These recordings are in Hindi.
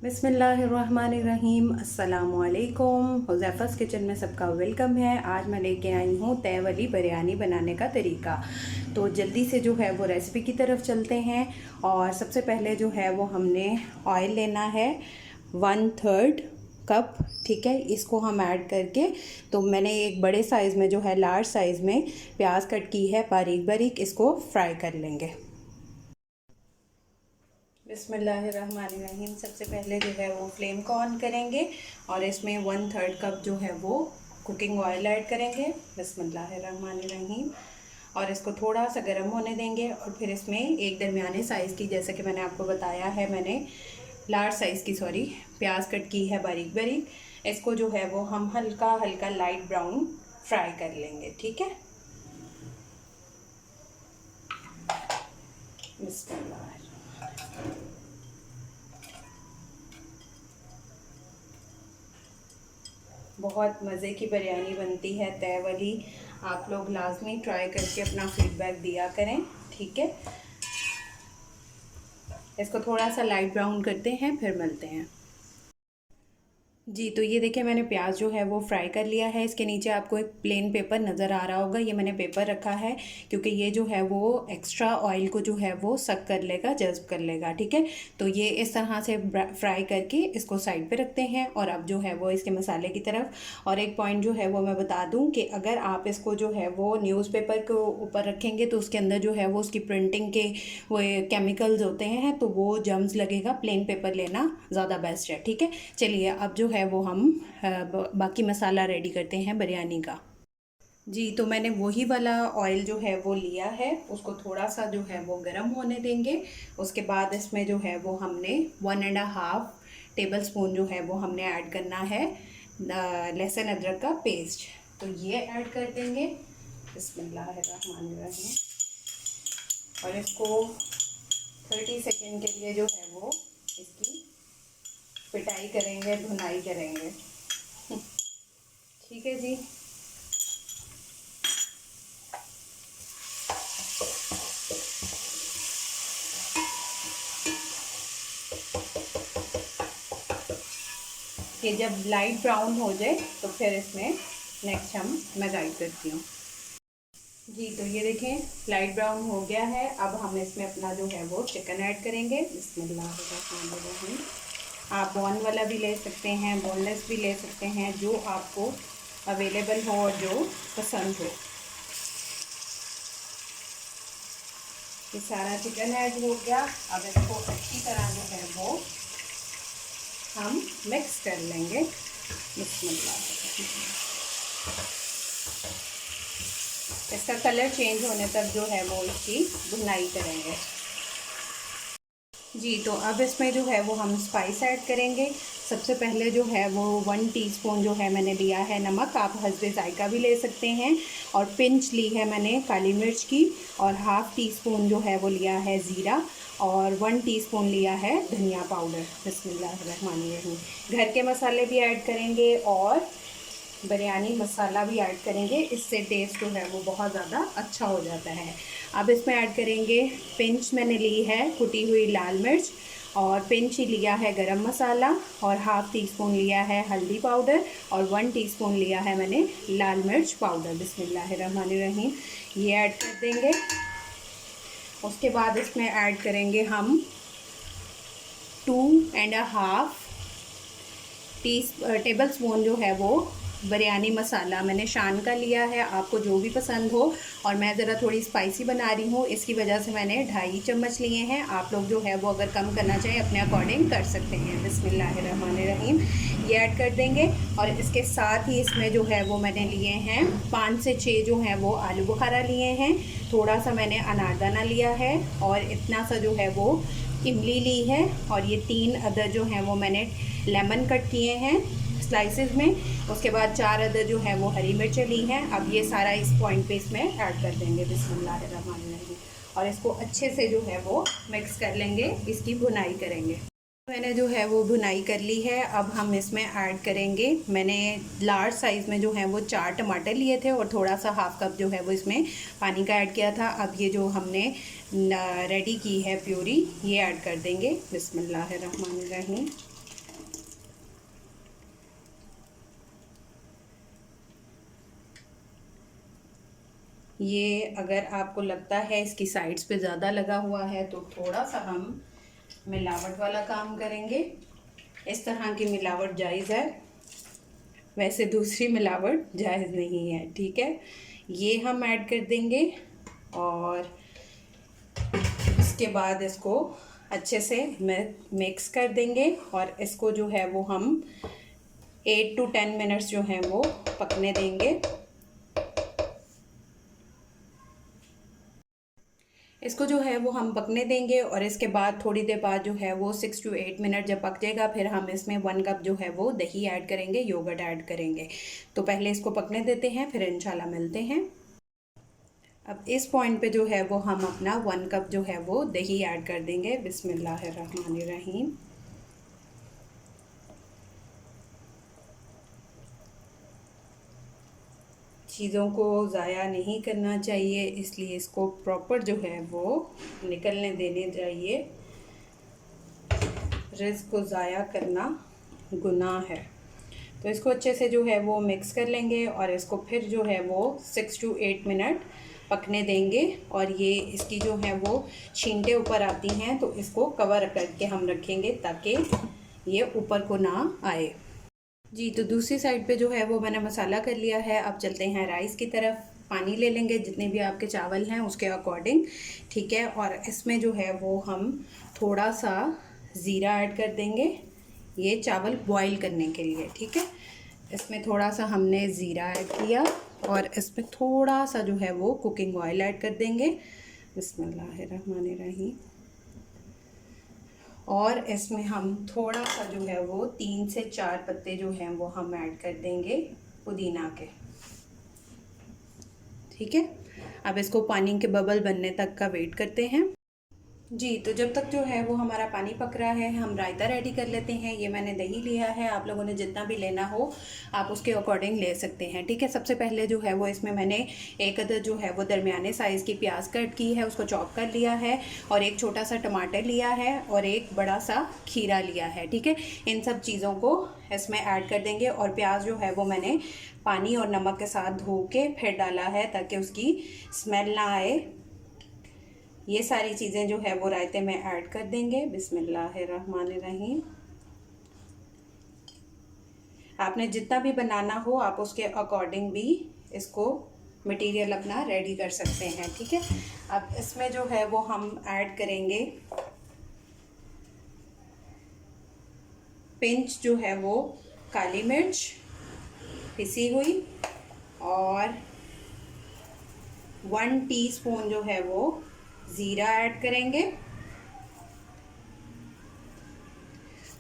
बिस्मिल्लाहिर्रहमानिर्रहीम। अस्सलामुअलैकुम। हुज़ैफ़ा's किचन में सबका वेलकम है। आज मैं लेके आई हूँ तय वाली बिरयानी बनाने का तरीका। तो जल्दी से जो है वो रेसिपी की तरफ चलते हैं। और सबसे पहले जो है वो हमने ऑयल लेना है 1/3 कप। ठीक है, इसको हम ऐड करके, तो मैंने एक बड़े साइज़ में जो है लार्ज साइज़ में प्याज कट की है बारीक बारीक, इसको फ्राई कर लेंगे। बिस्मिल्लाहिर्रहमानिर्रहीम। सबसे पहले जो है वो फ्लेम को ऑन करेंगे और इसमें 1/3 कप जो है वो कुकिंग ऑयल ऐड करेंगे। बिस्मिल्लाहिर्रहमानिर्रहीम। और इसको थोड़ा सा गर्म होने देंगे और फिर इसमें एक दरमियाने साइज़ की, जैसे कि मैंने आपको बताया है, मैंने लार्ज साइज़ की प्याज कट की है बारीक बारीक। इसको जो है वो हम हल्का हल्का लाइट ब्राउन फ्राई कर लेंगे। ठीक है, बिस्मिल्लाह। बहुत मज़े की बिरयानी बनती है तय वाली। आप लोग लाजमी ट्राई करके अपना फीडबैक दिया करें। ठीक है, इसको थोड़ा सा लाइट ब्राउन करते हैं, फिर मिलते हैं। जी, तो ये देखिए मैंने प्याज जो है वो फ्राई कर लिया है। इसके नीचे आपको एक प्लेन पेपर नज़र आ रहा होगा, ये मैंने पेपर रखा है क्योंकि ये जो है वो एक्स्ट्रा ऑयल को जो है वो सक कर लेगा, जज्ब कर लेगा। ठीक है, तो ये इस तरह से फ्राई करके इसको साइड पे रखते हैं। और अब जो है वो इसके मसाले की तरफ। और एक पॉइंट जो है वो मैं बता दूँ कि अगर आप इसको जो है वो न्यूज़पेपर के ऊपर रखेंगे तो उसके अंदर जो है वो उसकी प्रिंटिंग के वो केमिकल्स होते हैं, तो वो जर्म्स लगेगा। प्लेन पेपर लेना ज़्यादा बेस्ट है। ठीक है, चलिए अब जो है वो हम बाकी मसाला रेडी करते हैं बिरयानी का। जी, तो मैंने वही वाला ऑयल जो है वो लिया है, उसको थोड़ा सा जो है वो गर्म होने देंगे। उसके बाद इसमें जो है वो हमने 1.5 टेबल स्पून जो है वो हमने ऐड करना है लहसुन अदरक का पेस्ट। तो ये ऐड कर देंगे। बिस्मिल्लाहिर्रहमानिर्रहीम। और इसको 30 सेकेंड के लिए जो है वो इसकी पिटाई करेंगे, भुनाई करेंगे। ठीक है जी। ये जब लाइट ब्राउन हो जाए तो फिर इसमें नेक्स्ट मैं गाइड करती हूँ। जी, तो ये देखें लाइट ब्राउन हो गया है। अब हम इसमें अपना जो है वो चिकन ऐड करेंगे। बिस्मिल्लाहिर्रहमानिर्रहीम। आप बोन वाला भी ले सकते हैं, बोनलेस भी ले सकते हैं, जो आपको अवेलेबल हो और जो पसंद हो। ये सारा चिकन ऐड हो गया। अब इसको अच्छी तरह जो है वो हम मिक्स कर लेंगे। बिस्मिल्लाह। इसका कलर चेंज होने तक जो है वो इसकी भुनाई करेंगे। जी, तो अब इसमें जो है वो हम स्पाइस ऐड करेंगे। सबसे पहले जो है वो 1 टीस्पून जो है मैंने लिया है नमक, आप हस्बे जायका भी ले सकते हैं। और पिंच ली है मैंने काली मिर्च की। और ½ टीस्पून जो है वो लिया है ज़ीरा। और 1 टीस्पून लिया है धनिया पाउडर। बिस्मिल्लाहिर्रहमानिर्रहीम। घर के मसाले भी ऐड करेंगे और बिरयानी मसाला भी ऐड करेंगे, इससे टेस्ट जो है वो बहुत ज़्यादा अच्छा हो जाता है। अब इसमें ऐड करेंगे पिंच मैंने ली है कुटी हुई लाल मिर्च, और पिंच ही लिया है गरम मसाला, और ½ टीस्पून लिया है हल्दी पाउडर, और 1 टीस्पून लिया है मैंने लाल मिर्च पाउडर। बिस्मिल्लाहिर्रहमानिर्रहीम। ये ऐड कर देंगे। उसके बाद इसमें ऐड करेंगे हम 2.5 टेबल स्पून जो है वो बिरयानी मसाला मैंने शान का लिया है, आपको जो भी पसंद हो। और मैं ज़रा थोड़ी स्पाइसी बना रही हूँ, इसकी वजह से मैंने 2.5 चम्मच लिए हैं। आप लोग जो है वो अगर कम करना चाहें अपने अकॉर्डिंग कर सकते हैं। बिस्मिल्लाहिर्रहमानिर्रहीम। ये ऐड कर देंगे। और इसके साथ ही इसमें जो है वो मैंने लिए हैं 5 से 6 जो हैं वो आलू बुखारा लिए हैं। थोड़ा सा मैंने अनारदाना लिया है, और इतना सा जो है वो इमली ली है। और ये 3 अदर जो हैं वो मैंने लेमन कट किए हैं स्लाइसेस में। उसके बाद 4 अदर जो है वो हरी मिर्चें ली हैं। अब ये सारा इस पॉइंट पे इसमें ऐड कर देंगे। बिस्मिल्लाहिर्रहमानिर्रहीम। और इसको अच्छे से जो है वो मिक्स कर लेंगे, इसकी भुनाई करेंगे। मैंने जो है वो भुनाई कर ली है। अब हम इसमें ऐड करेंगे, मैंने लार्ज साइज़ में जो है वो 4 टमाटर लिए थे और थोड़ा सा ½ कप जो है वो इसमें पानी का ऐड किया था। अब ये जो हमने रेडी की है प्यूरी, ये ऐड कर देंगे। बिस्मिल्लाहिर्रहमानिर्रहीम। ये अगर आपको लगता है इसकी साइड्स पे ज़्यादा लगा हुआ है तो थोड़ा सा हम मिलावट वाला काम करेंगे। इस तरह की मिलावट जायज़ है, वैसे दूसरी मिलावट जायज़ नहीं है, ठीक है। ये हम ऐड कर देंगे और इसके बाद इसको अच्छे से मिक्स कर देंगे और इसको जो है वो हम 8 to 10 मिनट्स जो हैं वो पकने देंगे। इसको जो है वो हम पकने देंगे और इसके बाद थोड़ी देर बाद जो है वो 6 to 8 मिनट जब पक जाएगा, फिर हम इसमें 1 कप जो है वो दही ऐड करेंगे, योगर्ट ऐड करेंगे। तो पहले इसको पकने देते हैं, फिर इंशाल्लाह मिलते हैं। अब इस पॉइंट पे जो है वो हम अपना 1 कप जो है वो दही ऐड कर देंगे। बिस्मिल्लाहिर्रहमानिर्रहीम। चीज़ों को ज़ाया नहीं करना चाहिए, इसलिए इसको प्रॉपर जो है वो निकलने देने चाहिए। रिज़्क़ को ज़ाया करना गुनाह है। तो इसको अच्छे से जो है वो मिक्स कर लेंगे और इसको फिर जो है वो 6 to 8 मिनट पकने देंगे। और ये इसकी जो है वो छींटे ऊपर आती हैं तो इसको कवर करके हम रखेंगे ताकि ये ऊपर को ना आए। जी, तो दूसरी साइड पे जो है वो मैंने मसाला कर लिया है। अब चलते हैं राइस की तरफ। पानी ले लेंगे जितने भी आपके चावल हैं उसके अकॉर्डिंग, ठीक है। और इसमें जो है वो हम थोड़ा सा ज़ीरा ऐड कर देंगे, ये चावल बॉईल करने के लिए, ठीक है। इसमें थोड़ा सा हमने ज़ीरा ऐड किया और इसमें थोड़ा सा जो है वो कुकिंग ऑयल ऐड कर देंगे। बिस्मिल्लाहिर्रहमानिर्रहीम। और इसमें हम थोड़ा सा जो है वो 3 से 4 पत्ते जो हैं वो हम ऐड कर देंगे पुदीना के, ठीक है। अब इसको पानी के बबल बनने तक का वेट करते हैं। जी, तो जब तक जो है वो हमारा पानी पक रहा है हम रायता रेडी कर लेते हैं। ये मैंने दही लिया है, आप लोगों ने जितना भी लेना हो आप उसके अकॉर्डिंग ले सकते हैं, ठीक है। सबसे पहले जो है वो इसमें मैंने एक अदद जो है वो दरमियाने साइज़ की प्याज कट की है, उसको चॉप कर लिया है और एक छोटा सा टमाटर लिया है और एक बड़ा सा खीरा लिया है, ठीक है। इन सब चीज़ों को इसमें ऐड कर देंगे और प्याज जो है वो मैंने पानी और नमक के साथ धो के फिर डाला है ताकि उसकी स्मेल ना आए। ये सारी चीज़ें जो है वो रायते में ऐड कर देंगे। बिस्मिल्लाहिर्रहमानिर्रहीम। आपने जितना भी बनाना हो आप उसके अकॉर्डिंग भी इसको मटेरियल अपना रेडी कर सकते हैं, ठीक है। अब इसमें जो है वो हम ऐड करेंगे पिंच जो है वो काली मिर्च पिसी हुई और 1 टीस्पून जो है वो ज़ीरा ऐड करेंगे।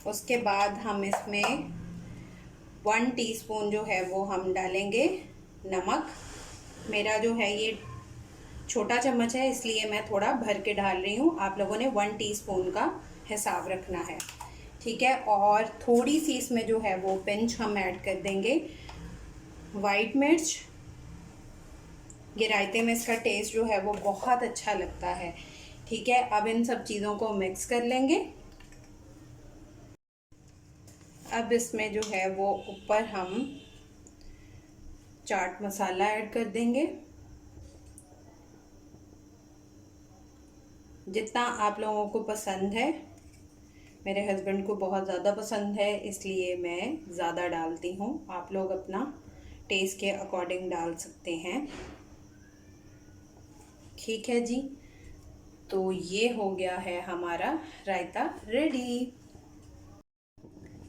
उसके बाद हम इसमें 1 टीस्पून जो है वो हम डालेंगे नमक। मेरा जो है ये छोटा चम्मच है इसलिए मैं थोड़ा भर के डाल रही हूँ, आप लोगों ने 1 टीस्पून का हिसाब रखना है, ठीक है। और थोड़ी सी इसमें जो है वो पिंच हम ऐड कर देंगे वाइट मिर्च। ये रायते में इसका टेस्ट जो है वो बहुत अच्छा लगता है, ठीक है। अब इन सब चीज़ों को मिक्स कर लेंगे। अब इसमें जो है वो ऊपर हम चाट मसाला ऐड कर देंगे, जितना आप लोगों को पसंद है। मेरे हस्बैंड को बहुत ज़्यादा पसंद है इसलिए मैं ज़्यादा डालती हूँ, आप लोग अपना टेस्ट के अकॉर्डिंग डाल सकते हैं, ठीक है जी। तो ये हो गया है हमारा रायता रेडी।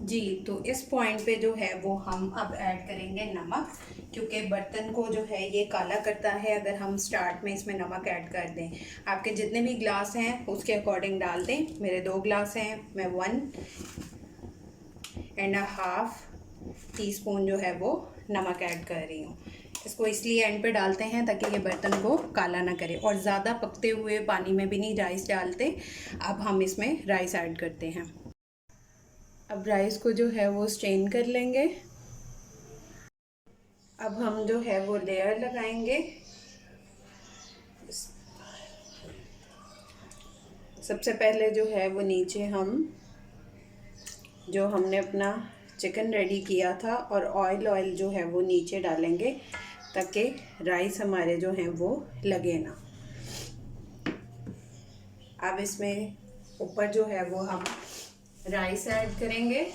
जी, तो इस पॉइंट पे जो है वो हम अब ऐड करेंगे नमक, क्योंकि बर्तन को जो है ये काला करता है अगर हम स्टार्ट में इसमें नमक ऐड कर दें। आपके जितने भी ग्लास हैं उसके अकॉर्डिंग डाल दें। मेरे 2 ग्लास हैं, मैं 1.5 टीस्पून जो है वो नमक ऐड कर रही हूँ। इसको इसलिए एंड पे डालते हैं ताकि ये बर्तन को काला ना करे और ज़्यादा पकते हुए पानी में भी नहीं राइस डालते। अब हम इसमें राइस ऐड करते हैं। अब राइस को जो है वो स्ट्रेन कर लेंगे। अब हम जो है वो लेयर लगाएंगे। सबसे पहले जो है वो नीचे हम जो हमने अपना चिकन रेडी किया था और ऑयल जो है वो नीचे डालेंगे ताकि राइस हमारे जो हैं वो लगे ना। अब इसमें ऊपर जो है वो हम राइस ऐड करेंगे।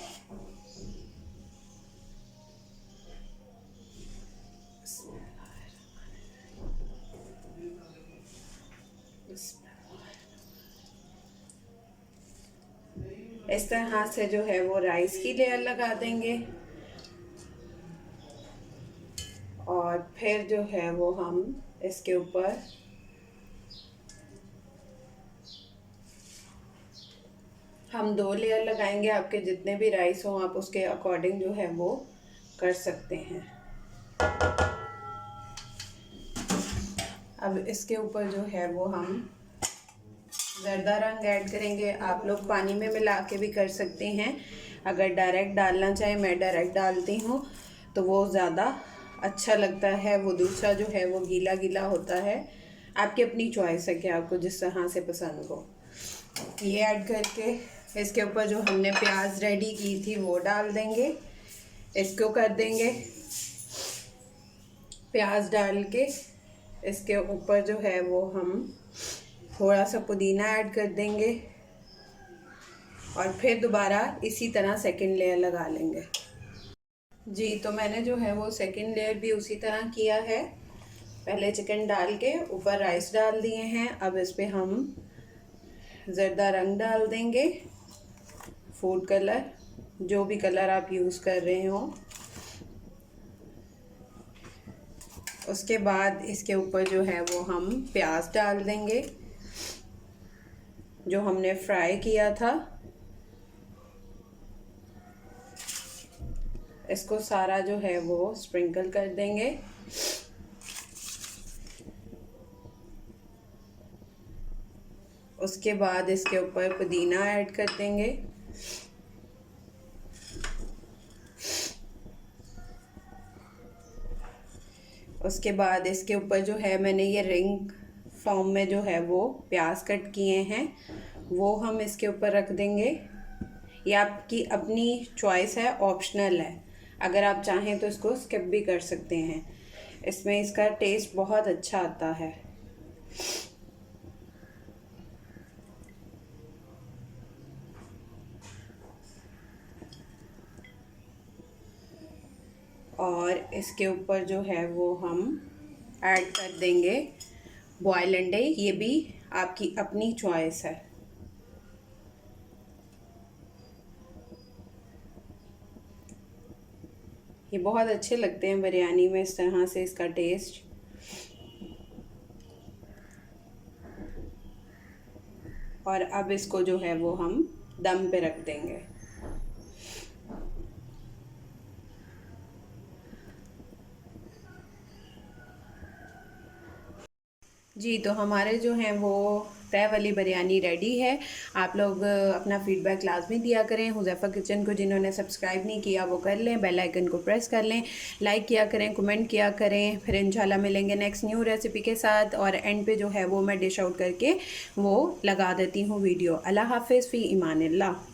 इस तरह से जो है वो राइस की लेयर लगा देंगे और फिर जो है वो हम इसके ऊपर हम 2 लेयर लगाएंगे। आपके जितने भी राइस हों आप उसके अकॉर्डिंग जो है वो कर सकते हैं। अब इसके ऊपर जो है वो हम ज़रदा रंग ऐड करेंगे। आप लोग पानी में मिला के भी कर सकते हैं, अगर डायरेक्ट डालना चाहें, मैं डायरेक्ट डालती हूँ तो वो ज़्यादा अच्छा लगता है। वो दूसरा जो है वो गीला गीला होता है। आपकी अपनी चॉइस है कि आपको जिस तरह से पसंद हो। ये ऐड करके इसके ऊपर जो हमने प्याज रेडी की थी वो डाल देंगे। इसको कर देंगे, प्याज डाल के इसके ऊपर जो है वो हम थोड़ा सा पुदीना ऐड कर देंगे और फिर दोबारा इसी तरह सेकंड लेयर लगा लेंगे। जी तो मैंने जो है वो सेकंड लेयर भी उसी तरह किया है। पहले चिकन डाल के ऊपर राइस डाल दिए हैं। अब इस पे हम ज़रदा रंग डाल देंगे, फूड कलर, जो भी कलर आप यूज़ कर रहे हो। उसके बाद इसके ऊपर जो है वो हम प्याज डाल देंगे जो हमने फ्राई किया था। इसको सारा जो है वो स्प्रिंकल कर देंगे। उसके बाद इसके ऊपर पुदीना ऐड कर देंगे। उसके बाद इसके ऊपर जो है मैंने ये रिंग फॉर्म में जो है वो प्याज कट किए हैं वो हम इसके ऊपर रख देंगे। ये आपकी अपनी चॉइस है, ऑप्शनल है। अगर आप चाहें तो इसको स्किप भी कर सकते हैं। इसमें इसका टेस्ट बहुत अच्छा आता है। और इसके ऊपर जो है वो हम ऐड कर देंगे बॉयल अंडे। ये भी आपकी अपनी चॉइस है। ये बहुत अच्छे लगते हैं बिरयानी में, इस तरह से इसका टेस्ट। और अब इसको जो है वो हम दम पे रख देंगे। जी तो हमारे जो हैं वो तय वाली बिरयानी रेडी है। आप लोग अपना फीडबैक लाजमी दिया करें। हुज़ैफ़ा किचन को जिन्होंने सब्सक्राइब नहीं किया वो कर लें, बेल आइकन को प्रेस कर लें, लाइक किया करें, कमेंट किया करें। फिर इंशाल्लाह मिलेंगे नेक्स्ट न्यू रेसिपी के साथ। और एंड पे जो है वो मैं डिश आउट करके वो लगा देती हूँ वीडियो। अल्लाह हाफ़िज़, फ़ी ईमानिल्लाह।